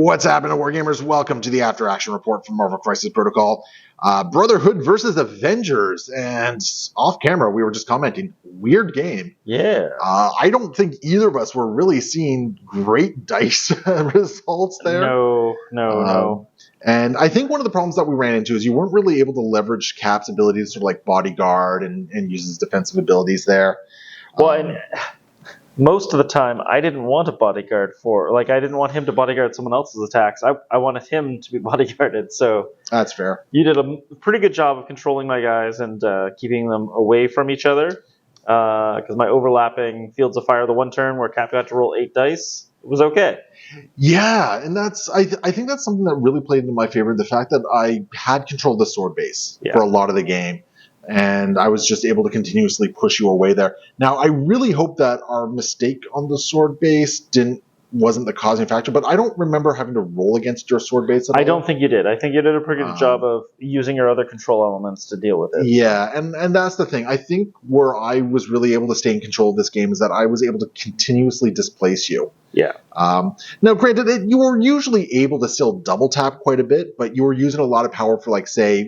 What's happening, Wargamers? Welcome to the After Action Report from Marvel Crisis Protocol. Brotherhood versus Avengers. And off camera, we were just commenting, weird game. Yeah. I don't think either of us were really seeing great dice results there. No. And I think one of the problems that we ran into is you weren't really able to leverage Cap's abilities to sort of like bodyguard and use his defensive abilities there. Well, and most of the time, I didn't want a bodyguard I didn't want him to bodyguard someone else's attacks. I wanted him to be bodyguarded. So that's fair. You did a pretty good job of controlling my guys and keeping them away from each other. Because my overlapping fields of fire, the one turn where Cap got to roll 8 dice, it was okay. Yeah, and I think that's something that really played into my favor. The fact that I had control of the sword base for a lot of the game. And I was just able to continuously push you away there. Now, I really hope that our mistake on the sword base wasn't the causing factor, but I don't remember having to roll against your sword base at all. I don't think you did. I think you did a pretty good job of using your other control elements to deal with it. Yeah, and that's the thing. I think where I was really able to stay in control of this game is that I was able to continuously displace you. Yeah. Now, granted, you were usually able to still double tap quite a bit, but you were using a lot of power for, like, say,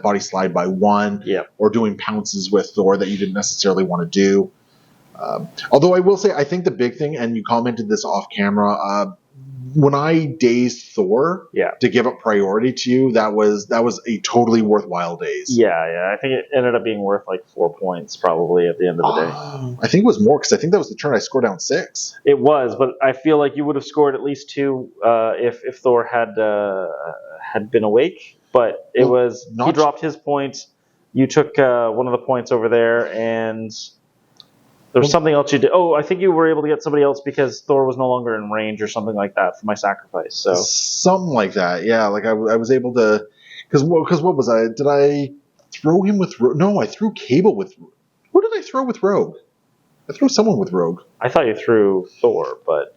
body slide by 1, or doing pounces with Thor that you didn't necessarily want to do. Although I will say, I think the big thing, and you commented this off camera, when I dazed Thor to give up priority to you, that was a totally worthwhile daze. Yeah. I think it ended up being worth like 4 points probably at the end of the day. I think it was more because I think that was the turn I scored down 6. It was, but I feel like you would have scored at least 2 if Thor had been awake. But he dropped his point. You took one of the points over there, and there was something else you did. Oh, I think you were able to get somebody else because Thor was no longer in range or something like that for my sacrifice. So something like that, yeah. Like I was able to, because what was I? Did I throw him with? No, I threw Cable with. Who did I throw with Rogue? I threw someone with Rogue. I thought you threw Thor, but.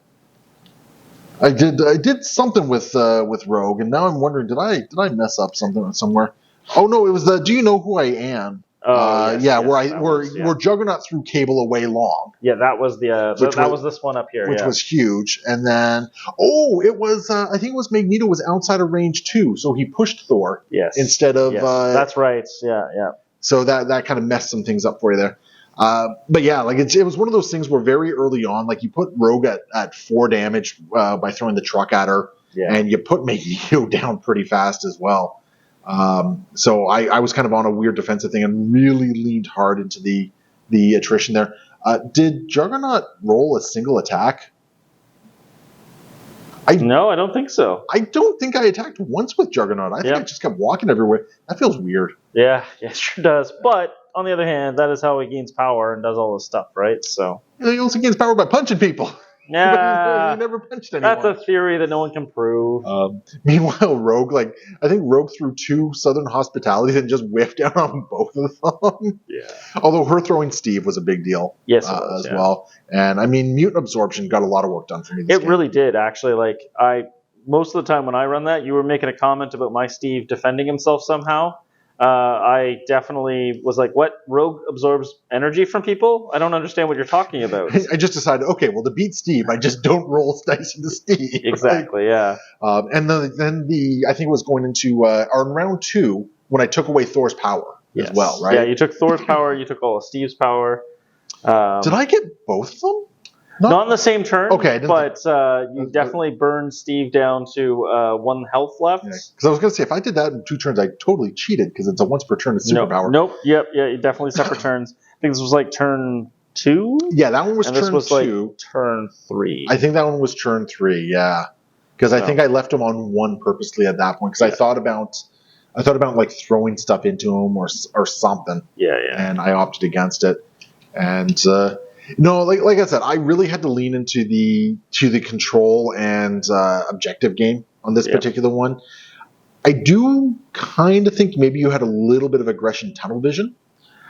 I did something with Rogue, and now I'm wondering, did I mess up something somewhere? Oh no, it was the Do You Know Who I Am? Where Juggernaut threw Cable away long. Yeah, that was was this one up here, which was huge. And then it was I think it was Magneto was outside of range 2, so he pushed Thor. Yes. Instead of that's right. Yeah. So that kind of messed some things up for you there. But yeah, like it was one of those things where very early on, like you put Rogue at 4 damage by throwing the truck at her, and you put Magneto down pretty fast as well. So I was kind of on a weird defensive thing and really leaned hard into the attrition there. Did Juggernaut roll a single attack? No, I don't think so. I don't think I attacked once with Juggernaut. I think I just kept walking everywhere. That feels weird. Yeah, it sure does. But on the other hand, that is how he gains power and does all this stuff, right? So he also gains power by punching people. Yeah, he never punched anyone. That's a theory that no one can prove. Meanwhile, Rogue, I think Rogue threw 2 Southern Hospitalities and just whiffed down on both of them. Yeah. Although her throwing Steve was a big deal. Yes, it was, as well. And I mean, Mutant Absorption got a lot of work done for me. It really did, actually. Like most of the time when I run that, you were making a comment about my Steve defending himself somehow. I definitely was like, what? Rogue absorbs energy from people? I don't understand what you're talking about. I just decided, okay, well, to beat Steve, I just don't roll dice into Steve. Exactly, yeah. And then I think it was going into our round 2 when I took away Thor's power as well, right? Yeah, you took Thor's power, you took all of Steve's power. Did I get both of them? Not in the same turn, okay, but you definitely burned Steve down to 1 health left. Because I was going to say, if I did that in 2 turns, I totally cheated because it's a once per turn superpower. Nope. Yep. Yeah, definitely separate turns. I think this was like turn 2. Yeah, that one was and turn 2. This was like turn 3. I think that one was turn 3. Yeah, because I think I left him on 1 purposely at that point because I thought about like throwing stuff into him or something. Yeah. And I opted against it. And no, like I said, I really had to lean into the control and objective game on this particular one. I do kind of think maybe you had a little bit of aggression tunnel vision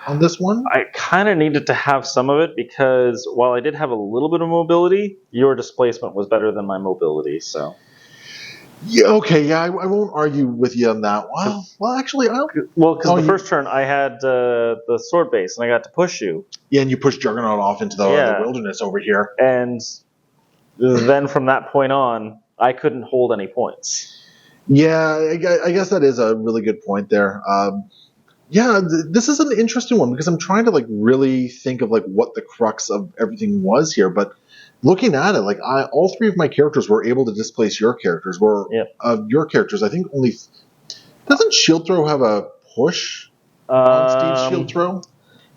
on this one. I kind of needed to have some of it because while I did have a little bit of mobility, your displacement was better than my mobility. So. Yeah. Okay. Yeah. I won't argue with you on that. Well, actually, because the first turn I had the sword base and I got to push you. Yeah, and you pushed Juggernaut off into the wilderness over here. And then from that point on, I couldn't hold any points. Yeah, I guess that is a really good point there. This is an interesting one because I'm trying to like really think of like what the crux of everything was here. But looking at it, like all three of my characters were able to displace your characters. Of your characters, I think only doesn't Shield Throw have a push on Steve's Shield Throw?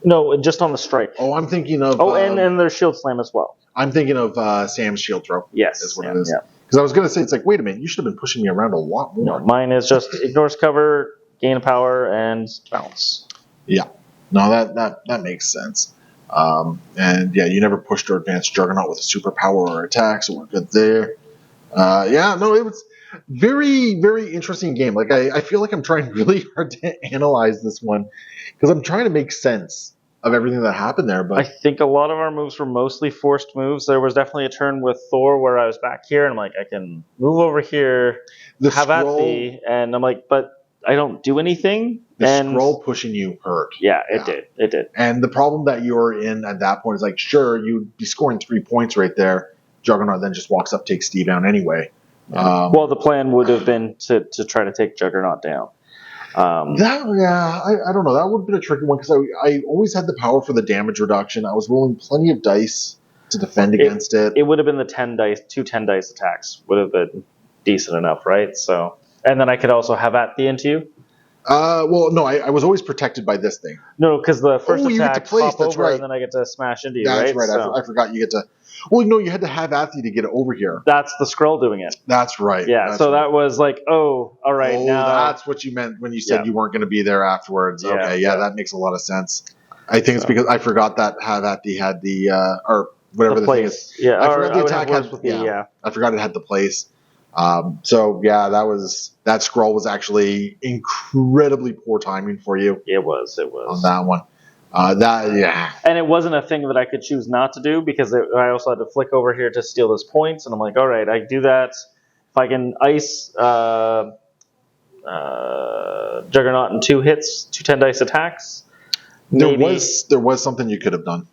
No, just on the strike. Oh, I'm thinking of. And there's Shield Slam as well. I'm thinking of Sam's Shield Throw. Yes, is what it is. Because I was going to say, it's like, wait a minute, you should have been pushing me around a lot more. No, mine is just ignores cover, gain power, and bounce. Yeah, no, that makes sense. And yeah, you never pushed or advanced Juggernaut with a superpower or attack, so we're good there. It was very, very interesting game. Like I feel like I'm trying really hard to analyze this one because I'm trying to make sense of everything that happened there. But I think a lot of our moves were mostly forced moves. There was definitely a turn with Thor where I was back here and I'm like, I can move over here, have at thee, and I'm like, but I don't do anything. The scroll pushing you hurt. Yeah, it did. And the problem that you're in at that point is like, sure, you'd be scoring 3 points right there. Juggernaut then just walks up, takes Steve down anyway. Well, the plan would have been to try to take Juggernaut down. I don't know. That would have been a tricky one because I always had the power for the damage reduction. I was rolling plenty of dice to defend against it. It would have been the 10 dice, 2 10 dice attacks would have been decent enough, right? So, and then I could also have at the into you. Well, no, I was always protected by this thing. No, because the first attack hop over, right. And then I get to smash into you, That's right? So, I forgot you get to. Well, no, you had to have at you to get over here. That's the scroll doing it. That's right. Yeah, that was like, oh, all right. Oh, now that's what you meant when you said you weren't going to be there afterwards. Okay, that makes a lot of sense. I think it's because I forgot that have at had the or whatever the thing is. Yeah, I forgot the attack had. I forgot it had the place. That scroll was actually incredibly poor timing for you. It was on that one. And it wasn't a thing that I could choose not to do because I also had to flick over here to steal those points, and I'm like, all right, I do that. If I can ice Juggernaut in 2 hits, 2 10 dice attacks. There was something you could have done.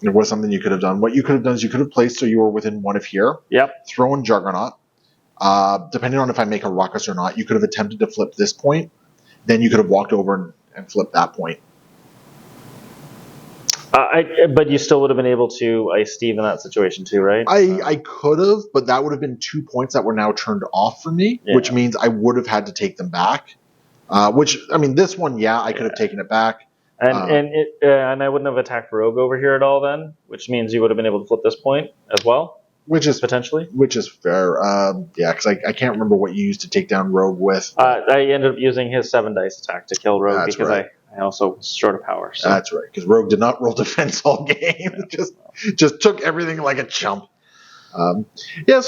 What you could have done is you could have placed so you were within 1 of here. Yep. Throw in Juggernaut. Depending on if I make a ruckus or not, you could have attempted to flip this point. Then you could have walked over and flipped that point. But you still would have been able to ice Steve in that situation too, right? I could have, but that would have been 2 points that were now turned off for me, which means I would have had to take them back. This one, I could have taken it back. And I wouldn't have attacked Rogue over here at all then, which means you would have been able to flip this point as well. Which is potentially, which is fair. Because I can't remember what you used to take down Rogue with. I ended up using his 7 dice attack to kill Rogue because right. I also was short of power. So. That's right, because Rogue did not roll defense all game. just took everything like a chump. So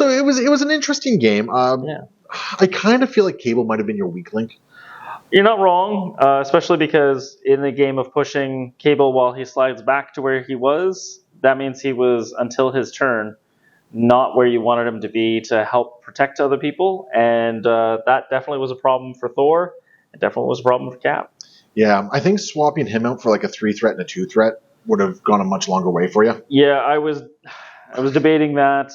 it was an interesting game. I kind of feel like Cable might have been your weak link. You're not wrong, especially because in the game of pushing Cable while he slides back to where he was, that means he was, until his turn, not where you wanted him to be to help protect other people, and that definitely was a problem for Thor. It definitely was a problem for Cap. Yeah, I think swapping him out for like a 3 threat and a 2 threat would have gone a much longer way for you. Yeah, I was debating that.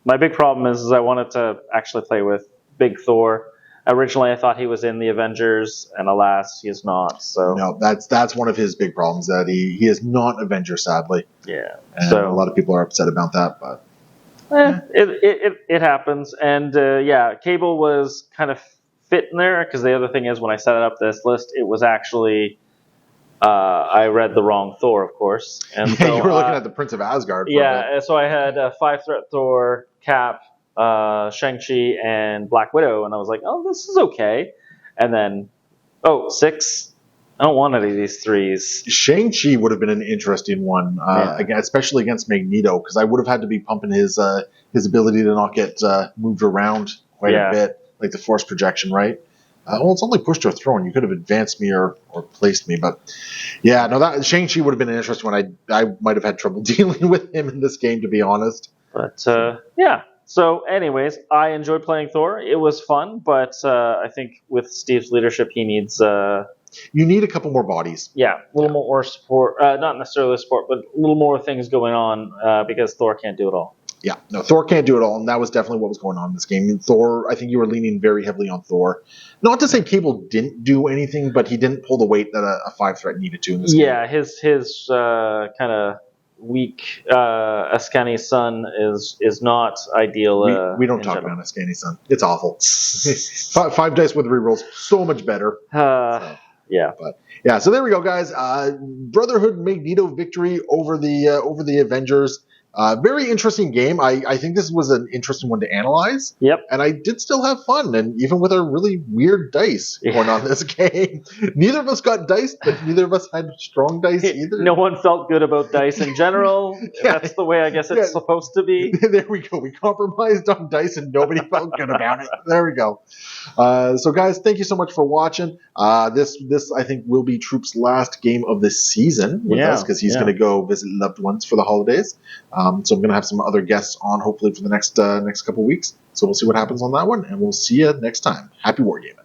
My big problem is I wanted to actually play with Big Thor. Originally, I thought he was in the Avengers, and alas, he is not. So no, that's one of his big problems, that he is not Avenger, sadly. Yeah, and a lot of people are upset about that, but it happens. And Cable was kind of fit in there because the other thing is when I set up this list, it was actually I read the wrong Thor, of course, and so, you were looking at the Prince of Asgard. So I had 5 threat Thor, Cap, Shang-Chi, and Black Widow, and I was like, oh, this is okay. And then 6, I don't want any of these 3s. Shang-Chi would have been an interesting one, especially against Magneto, because I would have had to be pumping his ability to not get moved around quite a bit, like the force projection, right? It's only push to a throw, you could have advanced me or placed me, but that Shang-Chi would have been an interesting one. I might have had trouble dealing with him in this game, to be honest. But So anyways, I enjoyed playing Thor. It was fun, but I think with Steve's leadership, he needs... you need a couple more bodies. Yeah, a little more support. Not necessarily support, but a little more things going on because Thor can't do it all. Yeah, no, Thor can't do it all, and that was definitely what was going on in this game. And Thor, I think you were leaning very heavily on Thor. Not to say Cable didn't do anything, but he didn't pull the weight that a 5 threat needed to in this game. Yeah, his kind of weak Askani Sun is not ideal. We don't talk about Askani Sun. It's awful. 5 dice with rerolls, so much better. Yeah, but yeah, so there we go, guys. Brotherhood Magneto victory over the Avengers. Very interesting game. I think this was an interesting one to analyze. Yep. And I did still have fun, and even with our really weird dice going on this game. Neither of us got dice, but neither of us had strong dice either. No one felt good about dice in general. Yeah. That's the way I guess it's supposed to be. There we go. We compromised on dice, and nobody felt good about it. There we go. So, guys, thank you so much for watching. This I think will be Troop's last game of the season with us, because he's going to go visit loved ones for the holidays. So I'm going to have some other guests on hopefully for the next couple weeks. So we'll see what happens on that one, and we'll see you next time. Happy wargaming.